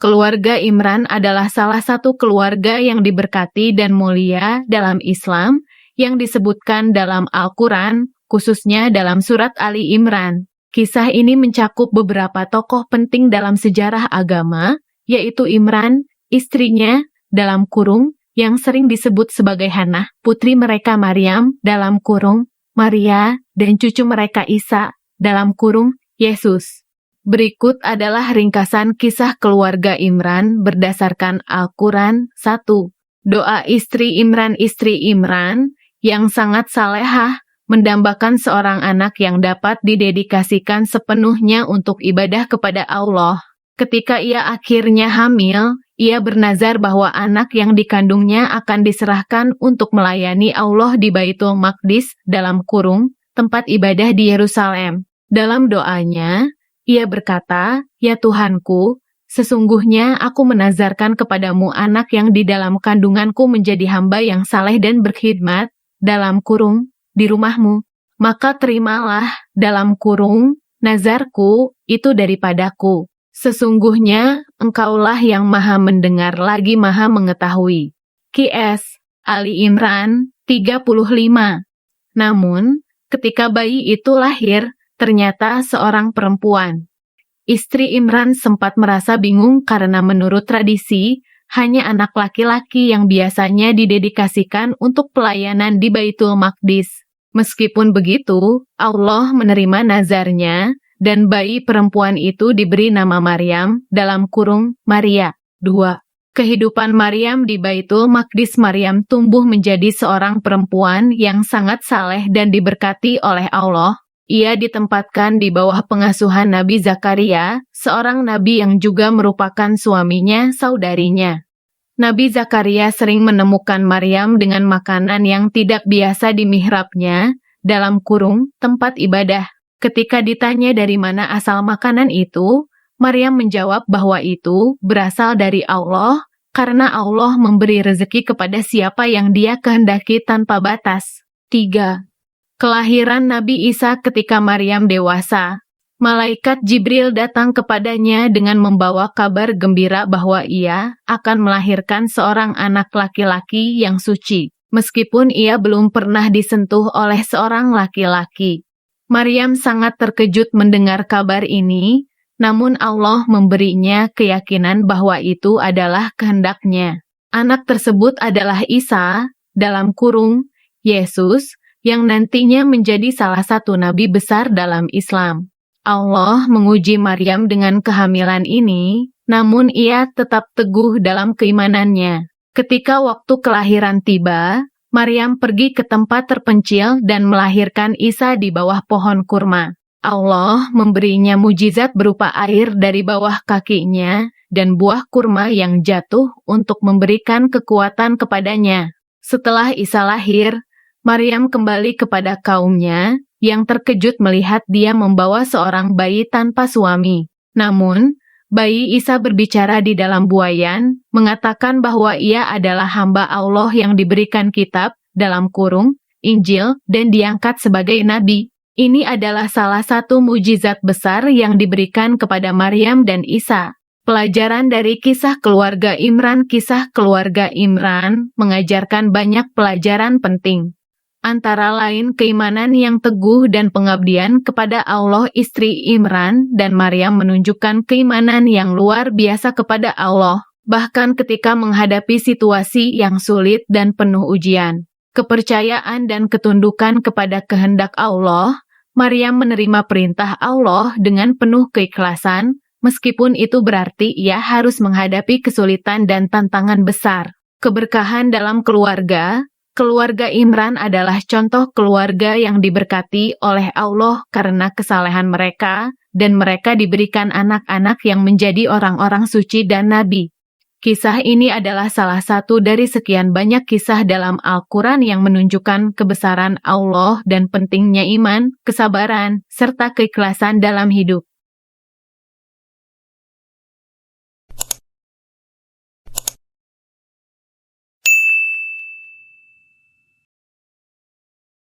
keluarga Imran adalah salah satu keluarga yang diberkati dan mulia dalam Islam yang disebutkan dalam Al-Quran, khususnya dalam surat Ali Imran. Kisah ini mencakup beberapa tokoh penting dalam sejarah agama, yaitu Imran, istrinya, dalam kurung, yang sering disebut sebagai Hannah, putri mereka Maryam, dalam kurung, Maria, dan cucu mereka Isa, dalam kurung, Yesus. Berikut adalah ringkasan kisah keluarga Imran berdasarkan Al-Quran. 1. Doa istri Imran yang sangat salehah, mendambakan seorang anak yang dapat didedikasikan sepenuhnya untuk ibadah kepada Allah. Ketika ia akhirnya hamil, ia bernazar bahwa anak yang dikandungnya akan diserahkan untuk melayani Allah di Baitul Maqdis, dalam kurung, tempat ibadah di Yerusalem. Dalam doanya, ia berkata, "Ya Tuhanku, sesungguhnya aku menazarkan kepadamu anak yang di dalam kandunganku menjadi hamba yang saleh dan berkhidmat, dalam kurung, di rumahmu. Maka terimalah, dalam kurung, nazarku itu daripadaku. Sesungguhnya engkaulah yang maha mendengar lagi maha mengetahui." QS Ali Imran 35. Namun, ketika bayi itu lahir, ternyata seorang perempuan. Istri Imran sempat merasa bingung karena menurut tradisi, hanya anak laki-laki yang biasanya didedikasikan untuk pelayanan di Baitul Maqdis. Meskipun begitu, Allah menerima nazarnya, dan bayi perempuan itu diberi nama Maryam, dalam kurung, Maria. 2. Kehidupan Maryam di Baitul Maqdis. Maryam tumbuh menjadi seorang perempuan yang sangat saleh dan diberkati oleh Allah. Ia ditempatkan di bawah pengasuhan Nabi Zakaria, seorang nabi yang juga merupakan suaminya, saudarinya. Nabi Zakaria sering menemukan Maryam dengan makanan yang tidak biasa di mihrabnya, dalam kurung, tempat ibadah. Ketika ditanya dari mana asal makanan itu, Maryam menjawab bahwa itu berasal dari Allah, karena Allah memberi rezeki kepada siapa yang Dia kehendaki tanpa batas. 3. Kelahiran Nabi Isa. Ketika Maryam dewasa, malaikat Jibril datang kepadanya dengan membawa kabar gembira bahwa ia akan melahirkan seorang anak laki-laki yang suci, meskipun ia belum pernah disentuh oleh seorang laki-laki. Maryam sangat terkejut mendengar kabar ini, namun Allah memberinya keyakinan bahwa itu adalah kehendak-Nya. Anak tersebut adalah Isa, dalam kurung, Yesus, yang nantinya menjadi salah satu nabi besar dalam Islam. Allah menguji Maryam dengan kehamilan ini, namun ia tetap teguh dalam keimanannya. Ketika waktu kelahiran tiba, Maryam pergi ke tempat terpencil dan melahirkan Isa di bawah pohon kurma. Allah memberinya mujizat berupa air dari bawah kakinya dan buah kurma yang jatuh untuk memberikan kekuatan kepadanya. Setelah Isa lahir, Maryam kembali kepada kaumnya yang terkejut melihat dia membawa seorang bayi tanpa suami. Namun, bayi Isa berbicara di dalam buayan, mengatakan bahwa ia adalah hamba Allah yang diberikan kitab, dalam kurung, Injil, dan diangkat sebagai nabi. Ini adalah salah satu mujizat besar yang diberikan kepada Maryam dan Isa. Pelajaran dari kisah keluarga Imran. Kisah keluarga Imran mengajarkan banyak pelajaran penting. Antara lain keimanan yang teguh dan pengabdian kepada Allah. Istri Imran dan Maryam menunjukkan keimanan yang luar biasa kepada Allah, bahkan ketika menghadapi situasi yang sulit dan penuh ujian. Kepercayaan dan ketundukan kepada kehendak Allah, Maryam menerima perintah Allah dengan penuh keikhlasan, meskipun itu berarti ia harus menghadapi kesulitan dan tantangan besar. Keberkahan dalam keluarga. Keluarga Imran adalah contoh keluarga yang diberkati oleh Allah karena kesalehan mereka, dan mereka diberikan anak-anak yang menjadi orang-orang suci dan nabi. Kisah ini adalah salah satu dari sekian banyak kisah dalam Al-Quran yang menunjukkan kebesaran Allah dan pentingnya iman, kesabaran, serta keikhlasan dalam hidup.